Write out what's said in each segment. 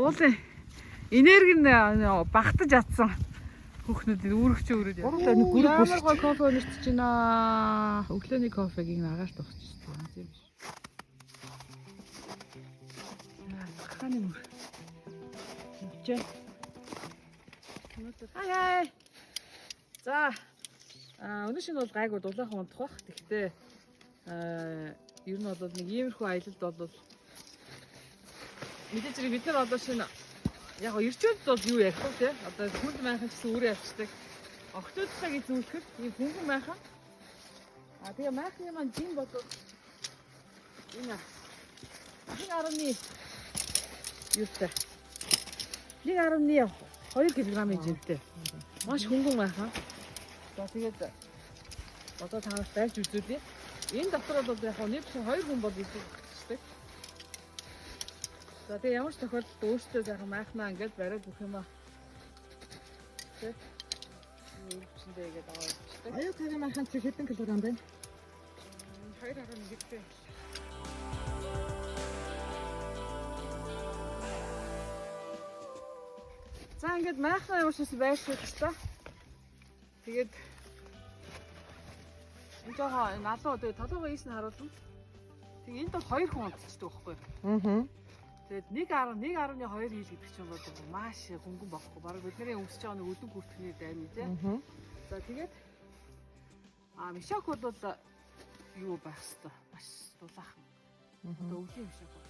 уулын энерги нь багтаж атсан хүүхнүүдийн үүрэгч өрөөд Ямар гой кофе өнөртөж байна. Өглөөний кофегийг агаарт өгч байна. Тийм биш. ханы мөр. Явчаа. Хай. За. Өнөө шинэ бол гайгүй дулаахан унтах бах. Гэхдээ ер нь бол нэг иймэрхүү аялалд бол мэдээж хэрэг бид нар одоо шинэ яг ирчүүд бол юу ярих вэ те? Одоо хүнд майхан гэсэн үрээ авчдаг. Октоодтайг зүүлэхэд ийм хөнгөн майхан. Тэгээ майхны маань жин бодвол энэ 1.2 юутай. 1.2 кг-ийн жинтэй. Маш хөнгөн майхан. За тэгээд одоо танаас барьж үзүүлье. Энэ дотор бол яг нэг 2 хүн бол идэвхтэй. За тэгээ ямар ч тохиолдолд өөртөө сайхан майхнаа ингээд бариад бүх юм аа. Тэ. Үүрчэндээ ингээд аваад бичдэг. Аюу цагаан майхан чи хэдэн килограмм байна? 2.1-тэй. За ингээд майхнаа ямар ч байсан байшгүй ч та. Тэгээд энэ жоо налуу тэгээд толгой ийс нь харуулна. Тэгээд энд бол 2 хүн унтчихдаг байхгүй юу? Тэгээд 1.2 хил гэдэг чинь бол маш хөнгөн байхгүй. Бараг бидний өмсөж байгаа нэг өдөн хүртгэний дайны тий. За тэгээд мишак бол юу байх хэвээр маш дулаахан. Одоо өвлийн мишак бол.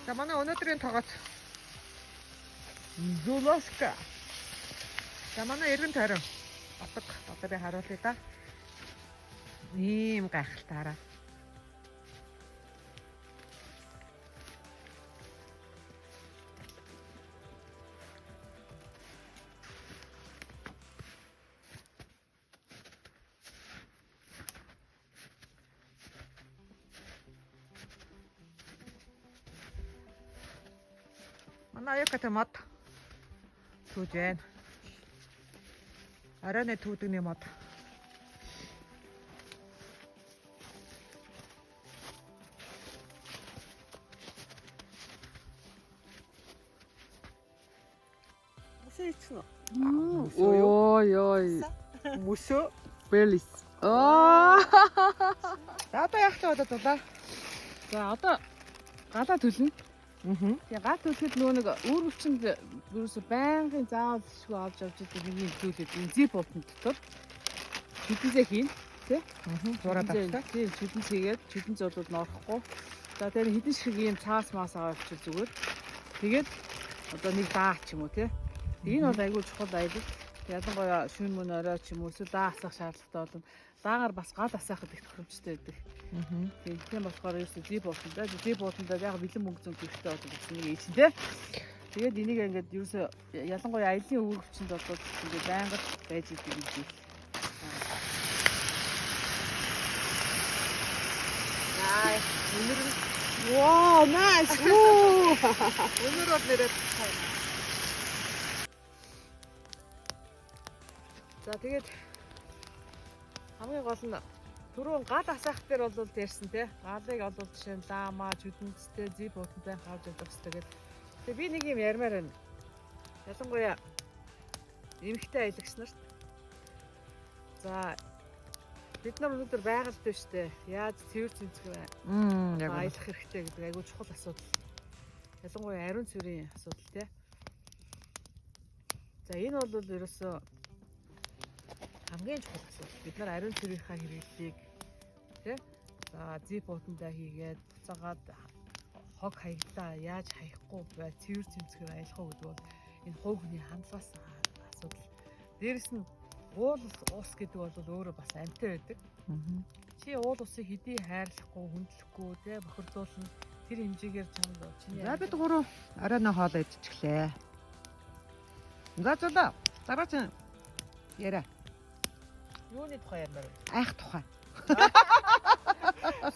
За манай өнөөдрийн тоглолт Зулоска. За манай эргэн тойрон батга харуулъя да. Ийм гайхалтаараа. Манай аякатай мод түүж байна. Арайны түүдгний мод. Ой. Мөсөө Белис. За одоо яах вэ одоо? За одоо галаа төлнө. Тэгээ гал төлөхөд нөгөө нэг үүрэгчэнд ерөөсө байнгын заавал шгүй авч явж байгаа нэг юм төлөд энэ зип болтон дотор чүдэнсээ хийн тий. Зураад авчихсан. Тийм чүдэнс хийгээд чүдэнс болоод норохгүй. За тэр хэдэн шиг ийм цаас маас аваачих зүгээр. Тэгээд одоо нэг даа ч юм уу тий. Энэ бол айгүй чухал аялал. Ялангуяа шөнө мөн орой ч юм уу эсвэл даа асах шаардлагатай болно. Даагаар бас гал асаахад их тохиромжтой байдаг. Тийм болохоор ерөөсөө зип болтондоо зип болтондоо яг бэлэн мөнгө зүүн хэрэгтэй болдог гэсэн нэг ийсэн тий. Тэгээд энийг ингээд ерөөсөө ялангуяа аялын өвөрчөнд бол ингээд байнга байж идэг юм шиг. Яа, өнөр Вау, nice. өнөр бол нэрээ. За тэгээд хамгийн гол нь түрүүн гал асаах дээр бол ярьсан тий. Галыг олвол жишээ нь лама, жүдэнцтэй, зип болтонтой хавж явах хэрэгтэй гэдэг. Тэгээ би нэг юм ярмаар байна. Ялангуяа эмэгтэй аялагч нарт. За бид нар өнөөдөр байгальтай шүү дээ. Яаж цэвэр цэмцэх вэ? Яг аялах хэрэгтэй гэдэг айгүй чухал асуудал. Ялангуяа ариун цэврийн асуудал тий. За энэ бол ерөөсөө хамгийн чухал асуудал. Бид нар ариун цэврийнхаа хэрэглэлийг тий. За зип болтондоо хийгээд буцаагаад хог хаяглаа яаж хаяхгүй бай цэвэр цэмцгээр аялах уу гэдэг бол энэ хувь хүний хандлагаас асуудал. Дээрэс нь уул ус гэдэг бол өөрөө бас амьтаа байдаг. Чи уул усыг хэдий хайрлахгүй, хүндлэхгүй, тий бохирдуулна. Тэр хэмжээгээр чамд чиний. За бид гурав оройно хоол идчихлээ. За дараагийн яриа. Юуны тухай ярмаар вэ? Айх тухай.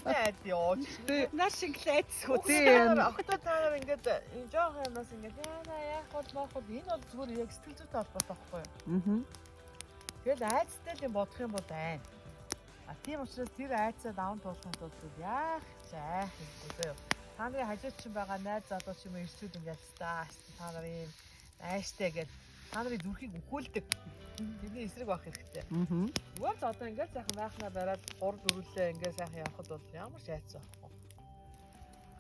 Найд ёоч. Наш шиг лайцгүй. Тийм. Октод таараа ингээд энэ жоох юмас ингээд яах бол мооход энэ бол зүгээр яг сэтгэл зүйтэй холбоотой байхгүй юу? Тэгэл айцтай юм бодох юм бол байна. Тийм учраас тэр айцаа даван туулахын тулд яах зайх юм. Та нарын хажууд чинь байгаа найз залуу ч юм уу ирчүүд ингээд та нар ийм айштай гэж та нарын зүрхийг өхөөлдөг. Тэрний эсрэг байх хэрэгтэй. Зүгээр л одоо ингээд сайхан байхнаа бараад 3-4лээ ингээд сайхан явахад бол ямар ч айц байхгүй.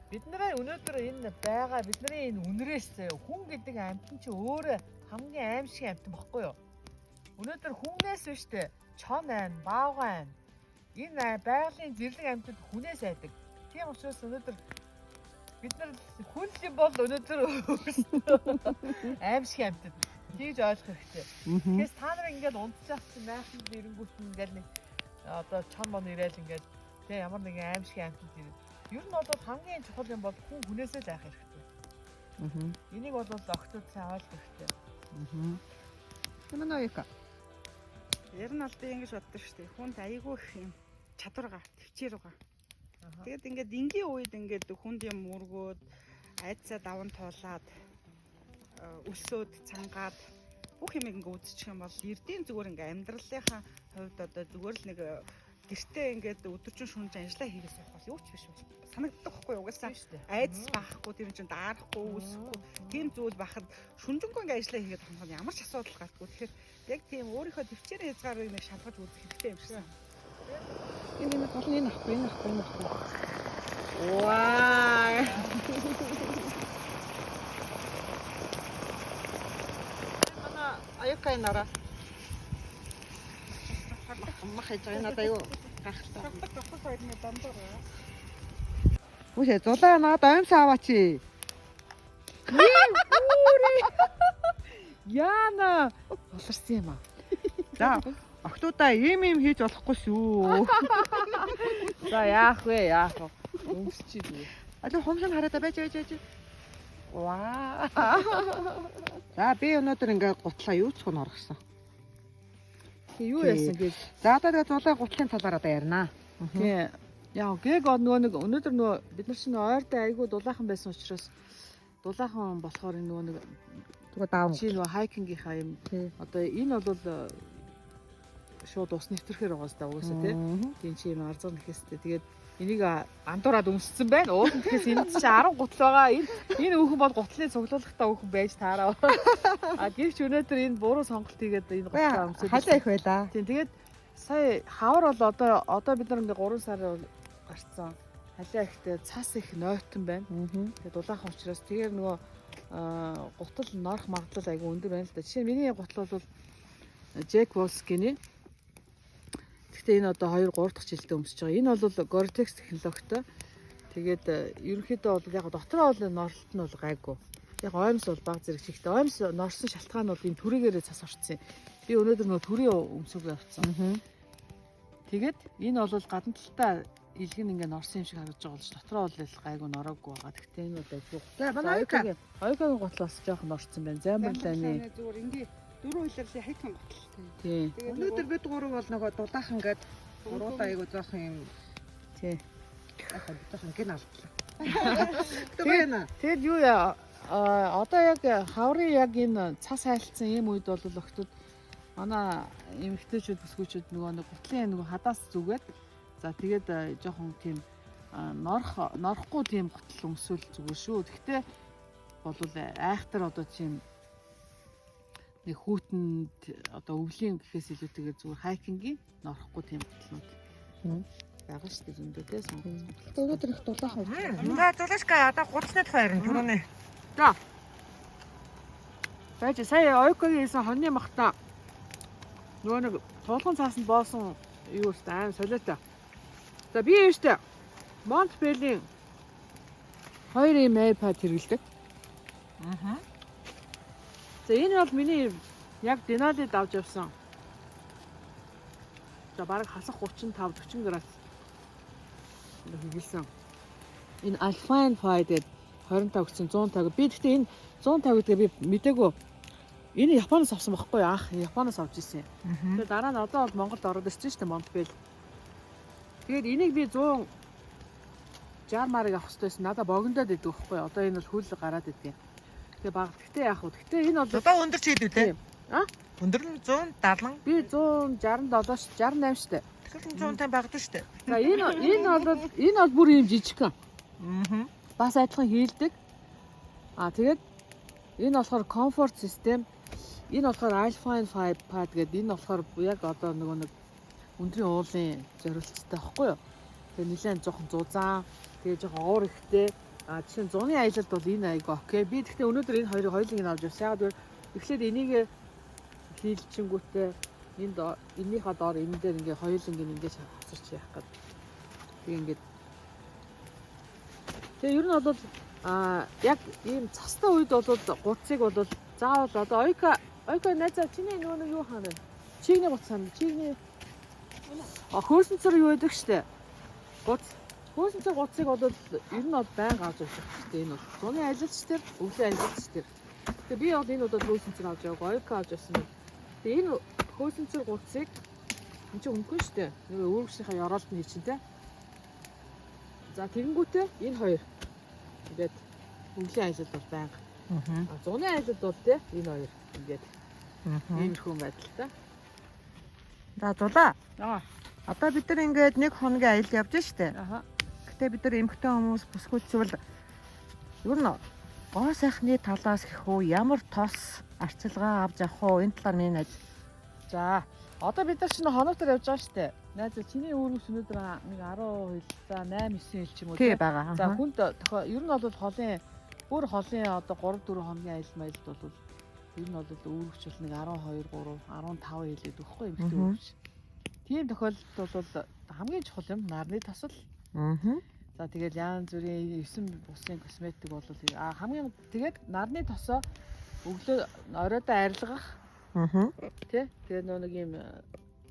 Бид нараа өнөөдөр энэ байгаа бидний энэ үнрээс хүн гэдэг амьтан чи өөрөө хамгийн аимшиг амьтан баггүй юу? Өнөөдөр хүнээс биш үү? Чон айн, баав айн. Энэ байгалийн зэрлэг амьтад хүнээс айдаг. Тийм учраас өнөөдөр бид нар хүн юм бол өнөөдөр аимшиг амьтад хийж ойлгох хэрэгтэй. Тэгэхээр та нар ингээд унтчих чинь майханд ирэнгүүт ингээд нэг одоо чон мон ирээл ингээд тэг ямар нэгэн аимшиг амьтад ирээ. Ер нь бол хамгийн чухал юм бол хүн хүнээсээ зайх хэрэгтэй. Энийг бол огтуд сайн ойлгох хэрэгтэй. Манайка. Ер нь аль ингэж боддог шүү дээ. Хүнд айгүй их юм чадвар га, төвчээр байгаа. Тэгээд ингээд энгийн үед ингээд хүнд юм өргөөд айцаа даван туулаад өсөөд цангаад бүх юм ингээд үзчих юм бол эрдийн зүгээр ингээд амьдралынхаа хувьд одоо зүгээр л нэг гэртээ ингээд өдөржин шүнж ажиллаа хийгээс явах юу ч биш үү. Санагддаг байхгүй юу? Угаасаа айц байхгүй тэр чинь даарахгүй үсэхгүй тийм зүйл бахад шүнжэнгөө ингээд ажиллаа хийгээд байгаа юм ямар ч асуудал гардгүй. Тэгэхээр яг тийм өөрийнхөө төвчээр хязгаарыг нэг шалгаж үзэх хэрэгтэй юм шиг. Энэ гол энэ ахгүй. Ваа. Манай аюукай нараа. Мах хийж байгаа надаа юу гахалтай. Үгүй зулаа надад аимсаа аваач. Яна болорсон юм аа. За октоудаа ийм хийж болохгүй шүү. За яах вэ? Өмсчий дээ. Одоо хомшин хараад байж. Ваа. За би өнөөдөр ингээд гутлаа юу ч хон оргосон. Юу яасан гэж. За одоо тэгээ зулаа гутлын талаар одоо ярина. Тийм. Яа, гэг нөгөө нэг өнөөдөр нөгөө бид нар чинь ойртой айгүй дулаахан байсан учраас дулаахан болохоор нөгөө нэг тэгээ даав. чи нөгөө хайкингийнхаа юм. Одоо энэ бол шууд ус нэвтрэхээр байгаа сте угаасаа тийм чи юм арзан нэхэстэй. Тэгээд энийг андуураад өмссөн байна. Уул нэхэс энэ чинь 10 гутал байгаа. Энэ өөхөн бол гутлын цуглуулгатай өөхөн байж таараа. Гэвч өнөөдөр энэ буруу сонголт хийгээд энэ гутлаа өмсөв. Халаа их байлаа. Тийм тэгээд сая хавар бол одоо бид нар ингээ 3 сар гарцсан. Халаа ихтэй цас их нойтон байна. Тэгээд дулаахан учраас тэгээд нөгөө гутал норох магадлал айгүй өндөр байна л да. Жишээ нь миний гутал бол Jack Wolfskin. Гэхдээ энэ одоо 2-3 дахь жилдээ өмсөж байгаа. Энэ бол Gore-Tex технологитой. Тэгээд ерөнхийдөө бол яг дотроо бол норлолт нь бол гайгүй. Яг оймс бол баг зэрэг чигтэй. Оймс норсон шалтгаан нь бол энэ түрэгээрээ цас орсон юм. Би өнөөдөр нөгөө түрийн өмсөг явуулсан. Тэгээд энэ бол гадна талтай илгэн ингээ норсон юм шиг харагдаж байгаа болж дотроо бол гайгүй нороогүй байгаа. Гэхдээ энэ бол айгүй. За манай ойкогийн гутал бас жоохон норсон байна. Замбарлааны. Зүгээр ингээ дөрөв үйлрэлээ хайхан гутал. Тийм. Өнөөдөр бид гурав бол нөгөө дулаахан гээд гурваа айгу жоох юм. Тийм. Яг жоохон гин алдлаа. Тэгэд юу яа одоо яг хаврын яг энэ цас хайлтсан юм үед бол өгтөд манай эмэгтэйчүүд бүсгүүчүүд нөгөө нэг гутлын нөгөө хадаас зүгээд за тэгээд жоохон тийм норохгүй тийм гутал өмсвөл зүгээр шүү. Гэхдээ болвол айхтар одоо тийм нэг хүүтэнд одоо өвлийн гэхээс илүүтэйгээр зүгээр хайкингийн норохгүй тийм гутлууд байгаа шүү дээ зөндөөс. Өнөөдөр их дулаахан. За зулаашка одоо гутлын тухай ярина түрүүний. За. Байж сая ойкогийн хийсэн хоньны махта нөгөө нэг туулган цаасанд боосон юу өстэй аим солиотой. За би ээжтэй Монтпелийн 2 им iPad хэрэглэдэг. За энэ бол миний яг Denali давж явсан. За бараг хасах 35-40 градус хэрэглэсэн. Энэ Alpine Fire гэдэг 25 гэсэн 150. Би гэхдээ энэ 150 гэдэг би мэдээгүй. Энэ Японоос авсан байхгүй яах? Японоос авч ирсэн. Тэгээ дараа нь одоо бол Монголд ороод ирсэн шүү дээ Монтпел. Тэгээд энийг би 160 марыг авах хэрэгтэйсэн. Надаа богиндоод идэв байхгүй. Одоо энэ бол хөл гараад идэв. Тэгээ баг. Гэхдээ яах вэ? Гэхдээ энэ бол Одоо өндөр ч хийдүү те. А? Өндөр нь 170. Би 167 68 шүү дээ. Шүрэн чуунтай багдаг шүү дээ. За энэ бол бүр юм жижигхан. Бас адилхан хийлдэг. Тэгээд энэ болохоор comfort system. Энэ болохоор Alpine 5 pad гэдэг. Энэ болохоор яг одоо нэг өндрийн уулын зориулцтай байхгүй юу? Тэгээ нэлээд жоохон зузаан, тэгээ жоохон уур ихтэй. Жишээ нь зуны аялалд бол энэ айгаа окей. Би тэгтээ өнөөдөр энэ хоёрыг хоёулыг нь авч явсан. Яг бол эхлээд энийг хийлчингүүтээ энийхээ доор энэ дээр ингээ хоёуланг ингээ хавцарч яах гээд. Тэг ингээд. Тэгээ ер нь бол яг ийм цастай үед бол гуцыг бол заавал одоо ойка найзаа чиний нөгөө юу хаана вэ? Чигний гуц хаана? Чигний хөөсөн цар юу байдаг штэ. Хөөсөн цар гуцыг бол ер нь бол байнга авч явах штэ. Энэ бол зуны аялалч тэр, өвлийн аялалч тэр. Тэгээ би бол энэ удаад хөөсөн цар авч яваг, ойка авч явсан байна. Тэгээ энэ хөөсөн цар гуцыг энэ чинь өнгөн штэ. Нөгөө өөргөшийнхаа ёроолт нь чинь те. За тэгэнгүүтээ энэ хоёр ингээд өвлийн аялалд бол байнга. Зуны аялалд бол те энэ хоёр ингээд иймэрхүү байдалтай. За зулаа. Аа. Одоо бид нар ингээд 1 хоногийн аялал явж штэ. Аха. Гэтэ бид нар эмэгтэй хүмүүс бүсгүйцвэл ер нь гоо сайхны талаас гэх үү ямар тос арчилгаа авч явах уу энэ талаар минь ажил. За одоо бид нар шинэ хоногтор явж байгаа штэ. Найзаа чиний өөрөөс өнөөдөр нэг 10 хил, за 8 9 хил ч юм уу тий байгаа. За хүнд ер нь бол бүр холын одоо 3 4 хоногийн аялал маялд бол ер нь бол өөрөвч бол нэг 12 3 15 хэлээд өгөхгүй юм хэрэгтэй өөрөвч. Тийм тохиолдолд бол хамгийн чухал юм нарны тосол. За тэгээд янз бүрийн 9 бусын косметик бол хамгийн тэгээд нарны тосоо өглөө оройдоо арилгах. Тэ тэгээд нэг юм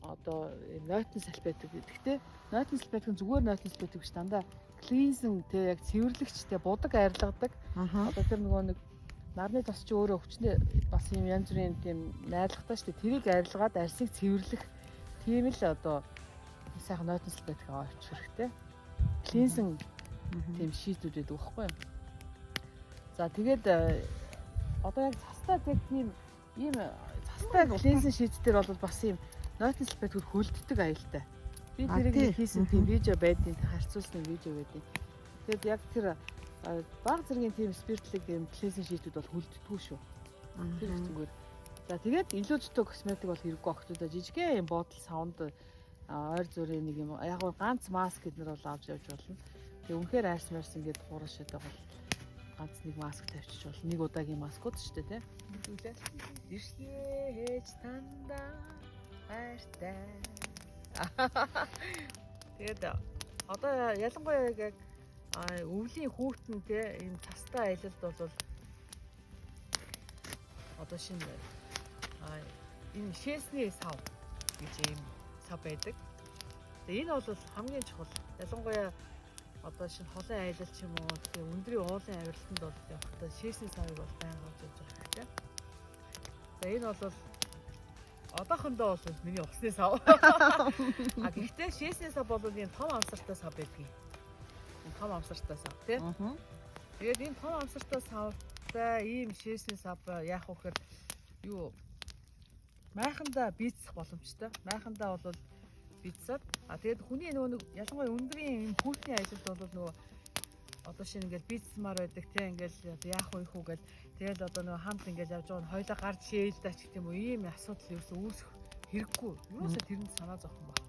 одоо нойтон салфетик гэдэгтэй. Нойтон салфетик нь зүгээр нойтон салфетик биш дандаа клинзинг тэ яг цэвэрлэгч тэ будаг арилгадаг. Одоо тэр нэг нарны тос чи өөрөө өвчнөө бас юм янз бүрийн тийм найрлагатай шүү дээ. Тэрийг арилгаад арсыг цэвэрлэх тийм л одоо сайхан нойтон салфетик авч хэрэгтэй. Клинзинг тийм шийдүүд байдаг байхгүй юу? За тэгээд одоо яг цастай тэг тийм ийм цастай клинзинг шийдтэр бол бас ийм нойтон салфетик хөлддөг аюултай. Би тэрийг хийсэн тийм видео байдیں۔ Харьцуулсан видео байдیں۔ Тэгээд яг тэр баг зэргийн тийм спиртлэг юм клинзинг шийдүүд бол хөлддөггүй шүү. Тэр зүгээр. За тэгээд илүү зөвхөн косметик бол хэрэггүй охтуудаа жижигхэн юм бодол саунд ойр зүрийн нэг юм яг ганц маск гэднэр бол авч явж болно. Тэгээ үнэхээр айрс ингээд хурал шидэг бол ганц нэг маск тавьчих болно. Нэг удаагийн маскууд шүү дээ, тийм. Ирсэн танда хайртай. Тэгээд одоо ялангуяа яг өвлийн хүүтэн те энэ цастай аялалд бол одоо шинэ энэ шээсний сав гэж юм сав байдаг. Тэгээ энэ бол хамгийн чухал. Ялангуяа одоо шинэ холын аялал ч юм уу тэгээ өндрийн уулын авиралтанд бол явахдаа шээсний савыг бол байнга авч явж байгаа хэрэгтэй. За энэ бол одоохондоо бол миний усны сав. Гэхдээ шээсний сав бол энэ том амсартай сав байдаг юм. Том амсартай сав тий. Тэгээд энэ том амсартай савтай ийм шээсний сав яах вэ гэхээр юу майхандаа бийцэх боломжтой. Майхандаа бол бийцээд тэгээд хүний нөгөө ялангуяа өндрийн юм хүүтний ажилд бол нөгөө одоо шинэ ингээд бийцмаар байдаг тий ингээд яах вэ хүү гэл тэгэл одоо нөгөө хамт ингээд явж байгаа нь хойлоо гарч шээлдэж гэх юм уу ийм асуудал ерөөсөө үүсэх хэрэггүй. Юусаа тэрэнд санаа зовхон баг.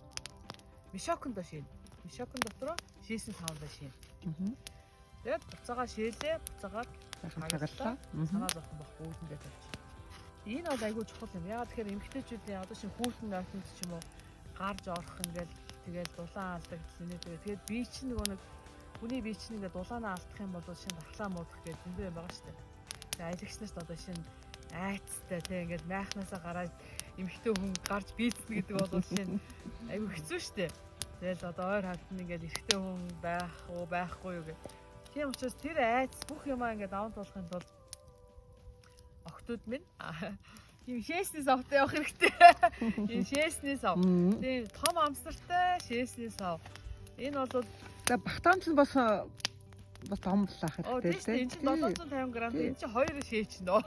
Мишокон до шин. Мишокон дотроо шээсэн савндаа шин. Тэгээд буцаага шээлээ, буцаагаад хагаллаа. Санаа зовхон баг үүднээ тавьчих. Энэ бол айгүй чухал юм. Яагаад тэгэхээр эмэгтэйчүүдийн одоо шинэ хүүтэн нойтонд ч юм уу гарч орох ингээд тэгэл дулаан алдаг гэдэг. Тэгээд бие чинь нэг хүний бие чинь ингээд дулаанаа алдах юм бол шинэ дахлаа муудах гэдэг зөндөө юм байгаа шүү дээ. Тэгээд аялагч нарт одоо шинэ айцтай тийм ингээд майхнасаа гараад эмэгтэй хүн гарч бийцнэ гэдэг бол шинэ айгүй хэцүү шүү дээ. Тэгэл одоо ойр хавтан ингээд эрэгтэй хүн байх уу байхгүй юу гэх. Тийм учраас тэр айц бүх юмаа ингээд даван туулахын тулд охтууд минь ийм шээсний савтай явах хэрэгтэй. Энэ шээсний сав. Тийм том амсартай шээсний сав. Энэ бол За багтаамч нь бас бас томлох Тийм шүү дээ. Энд чинь 750 г. Тий. Энд чинь 2 шээч нөө.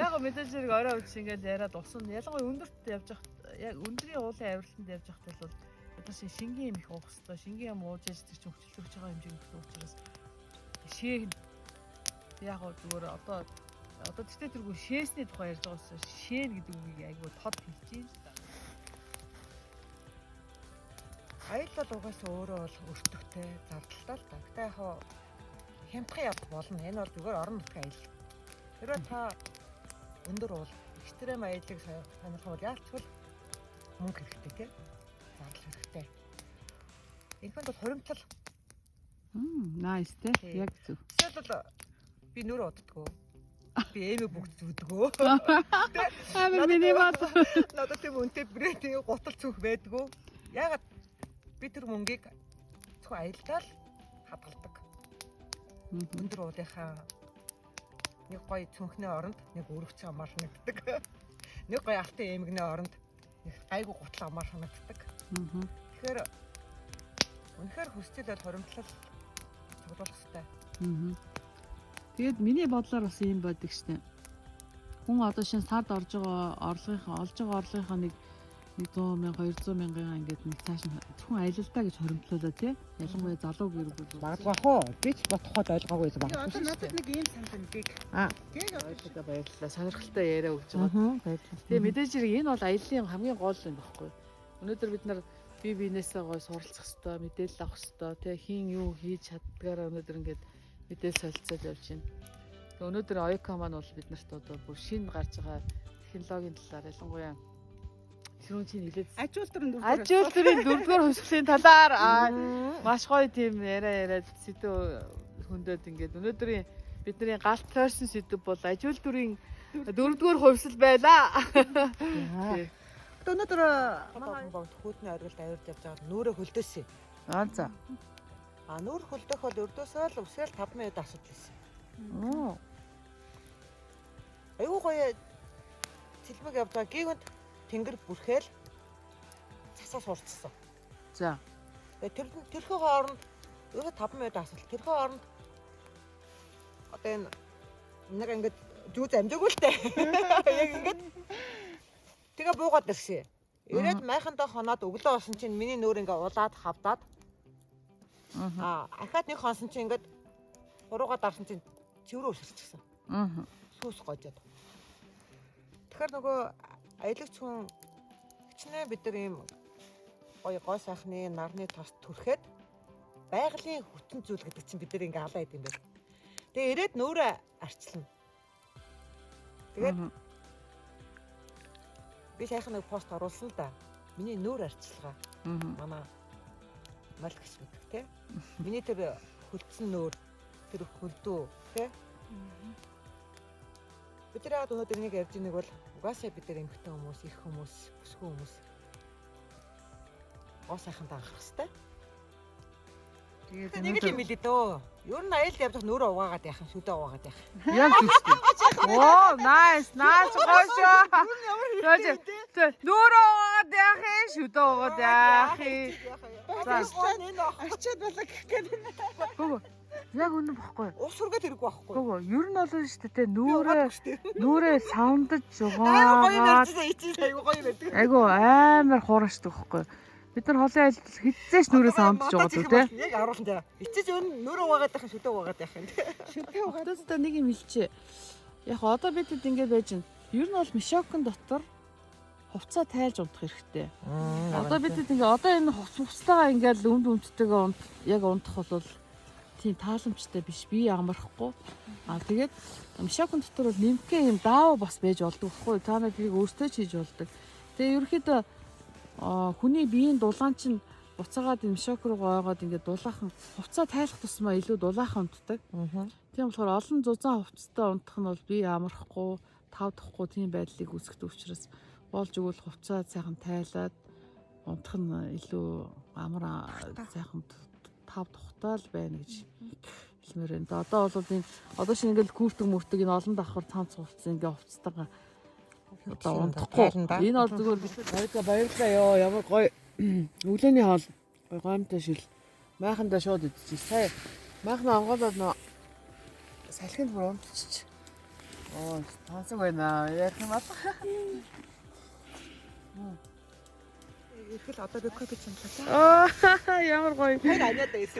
Яг мэдээж зэрэг орой үуч ингээд яриад усан. Ялангуяа өндөрт явж хат яг өндрийн уулын авирланд явж хат бол одоо шингийн юм их уух хэрэгтэй. Шингийн юм ууж яж тэр чинь хөвчлөгч байгаа хэмжээний учраас шээ яг зүгээр одоо тэгтээ тэргүй шээсний тухай ярьж байгаа гэсэн шээн гэдэг үгийг айгүй тод хэлж юм л да. Аял бол угаасаа өөрөө бол өртөгтэй зардалтай л да. Гэтэ яг хямдхан явах болно. Энэ бол зүгээр орон нутгийн аял. Тэрөө та өндөр уул экстрем аялыг сонирхох бол яалтчгүй мөнгө хэрэгтэй тийм. Зардал хэрэгтэй. Энэхэнд бол хуримтлал. Nice те. Яг зөв. Эсвэл бол би нүрэ уддаггүй. Би эмээ бүгд зүдгөө. Амар миний бат. Надад тийм үнэтэй брэдийн гутал зүх байдгүй. Ягаад би тэр мөнгийг зөвхөн аялдаа л хадгалдаг. Өндөр уулынхаа нэг гоё цүнхний оронд нэг өрөвч амаар санагддаг. Нэг гоё алтан эмгний оронд нэг гайгүй гутал амаар санагддаг. Тэгэхээр үнэхээр хүсчил бол хуримтлал цуглуулах хэрэгтэй. Тэгээд миний бодлоор бас юм байдаг штэ. Хүн одоо шинэ сард олж байгаа орлогынхаа нэг 100,000 200,000 ингээд нэг цааш нь зөвхөн аялалдаа гэж хоримтлуулаа тий. Ялангуяа залуу гэр бүл. Магадгүй хоо би ч бодоход ойлгоогүй байсан Одоо баггүй. надад нэг ийм сандмгийг. Яг Баярлалаа баярлалаа. Сонирхолтой яриа өгч байгаа. баярлалаа. Тэгээ мэдээж хэрэг энэ бол аяллаа хамгийн гол юм баггүй. Өнөөдөр бид нар бие биенээсээ гой суралцах хэрэгтэй, мэдээлэл авах хэрэгтэй. Тэгээ хин юу хийж чаддгаараа өнөөдөр ингээд мэдээлэл солилцоод явж байна. Тэгээ өнөөдөр Оёка маань бол бид нарт одоо бүр шинэ гарч байгаа технологийн талаар ялангуяа тэрүүн чинь нэлээд ажилтны дөрөвдүгээр хөсгөлийн талаар маш гоё тийм яриад сэдв хөндөд ингээд өнөөдрийн бидний галт тойрсон сэдв бол ажилтнын дөрөвдүгээр хувьсэл байлаа. Өнөөдөр манай хүүдний оргилд авирж явж байгаа нүрэ хөлдөөс. За. Нүр хөлдөх бол өрдөөсөө л үсгээл 5 минут асуудал байсан. Аюу гоё цэлмэг явж байгаа гівэнд тэнгэр бүрхээл цасаа сурцсан. За. Тэрхүү хооронд өөе 5 минут асуудал. Тэрхүү хооронд одоо энэ нэг ингээд зүүз амжаагүй л дээ. Яг ингээд тэгээ буугаад ирсэн. Ирээд майхандаа хоноод өглөө болсон чинь миний нөр ингээ улаад хавдаад. Ахаад нэг хонсон чинь ингээд хуруугаа дарсан чинь цэврөө өсөрчихсэн. Сүс гожоод. Тэгэхээр нөгөө аялагч хүн хичнээн бид нар ийм гоё гой сайхны нарны тост түрхэд байгалийн хүчин зүйл гэдэг чинь бид нар ингээ алаа идэм байл. Тэгээ ирээд нөөрэ арчилна. Тэгээд би сайхан нэг пост оруулсан л да. Миний нөөр арчилгаа. Манай мал гэж мэддэг те. Миний тэр хөлдсөн нөөр тэр хөлдөө те. Бид яг өнөөдөр нэг ярьж байгааг бол угаасаа бид нар эмхтэн хүмүүс, их хүмүүс, бүсгүй хүмүүс гоо сайхан даахах хэрэгтэй. Тэгээд нэг л юм хэлээ дөө. Ер нь аялд явж нөөрэ угаагаад яах юм, шүдэ угаагаад яах. Яг зүгтэй. Оо, nice гоошоо. Нөөрөө угаад яах юм, шүдэ угаад яах юм. Арчаад болоо гэх гээд. Гүг. Яг үнэн бохгүй. Ус сургаад хэрэггүй байхгүй. Гүг. Ер нь бол шүү дээ нөөрэ саундаж угаагаад. Айгу амар хуурашдаг бохгүй. Бид нар холын аялал хэзээш нүрээ саундж байгаа дөө те. Яг аруулсан дээр. Эцэж өн нүрээ угаагаад байх шүдэ угаагаад байх юм. Шүдэ угаагаад та нэг юм хэлчихэ. Яг одоо бид хэд ингэж байж байна. Ер нь бол мишокон дотор хувцас тайлж унтах хэрэгтэй. Одоо бид хэд ингээ одоо энэ хувцастайгаа ингээл өмдтэйгээ яг унтах бол тийм тааламжтай биш. Би амархгүй. Тэгээд мишокон дотор бол нэмхээ юм даав бас байж болдог байхгүй. Та нар тэрийг өөртөө ч хийж болдог. Тэгээ ерөөхдөө хүний биеийн дулаан чинь буцаагаад юм шок руу ойгоод ингээд дулаахан хувцас тайлах тусмаа илүү дулаахан унтдаг. Тийм болохоор олон зузаан хувцастай унтах нь бол бие амархгүй, тавдахгүй тийм байдлыг үүсгэх учраас болж өгвөл хувцас сайхан тайлаад унтах нь илүү амар сайхан тавдахтай л байна гэж хэлмээр байна. Одоо бол энэ одоо шинэ ингээд күүртэг мөртөг энэ олон давхар цанц хувцас ингээд хувцастайгаа одоо унтахгүй. Энэ бол зүгээр баярлалаа ёо. Ямар гоё өглөөний хоол гоё гомтой шил. Майхандаа шууд идчихсэн. Сая Махна онгоолоод нөө салхинд бүр унтчих. Оо, тансаг байна. Яг юм аа. Ирэхэл одоо рекорд гэж юм байна. Аа, ямар гоё. Хоёр аниад ирэх.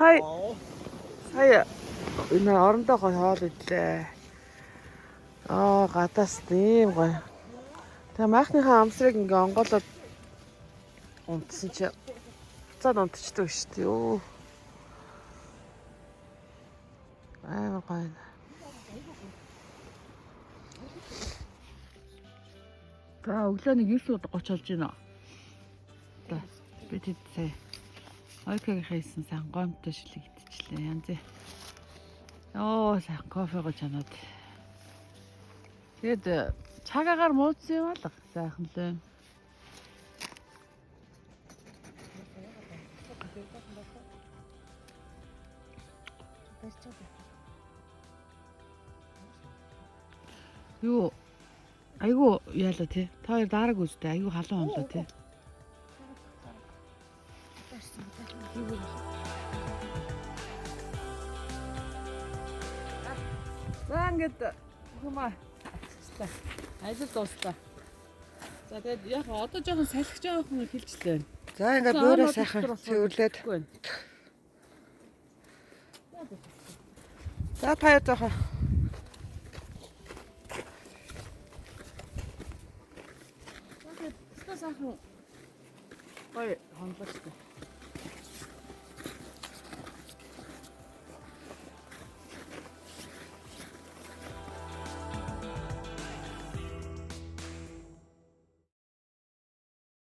Сая энэ орондоо гоё хоол идлээ. Аа, гадаас тийм гоё. Тэгээ маахныхаа амсрыг ингээ онгоолоод унтсан чи буцаад унтчихдаг шүү дээ. Юу. Аа, гоё. За өглөө нэг 9:30 болж байна. Одоо бид сая ойкагийн хайсан сан гомтой шилэгдчихлээ. Янзээ. Оо, сайхан кофе гож чанаад. Тэгээд цагаагаар муудсан юм алга. Сайхан лээ. Юу айгу яалаа тий. Та хоёр дараг үзтээ айгу халуун онлоо тий. За ингээд хүмүүс ажил дуустаа. За тэгээд яг одоо жоохон салхиж байгаа хүн хэлжлээ. За ингээ буураа сайхан цэвэрлээд. За таяа жоохон. Тэгээд сайхан гоё хонлоочтой.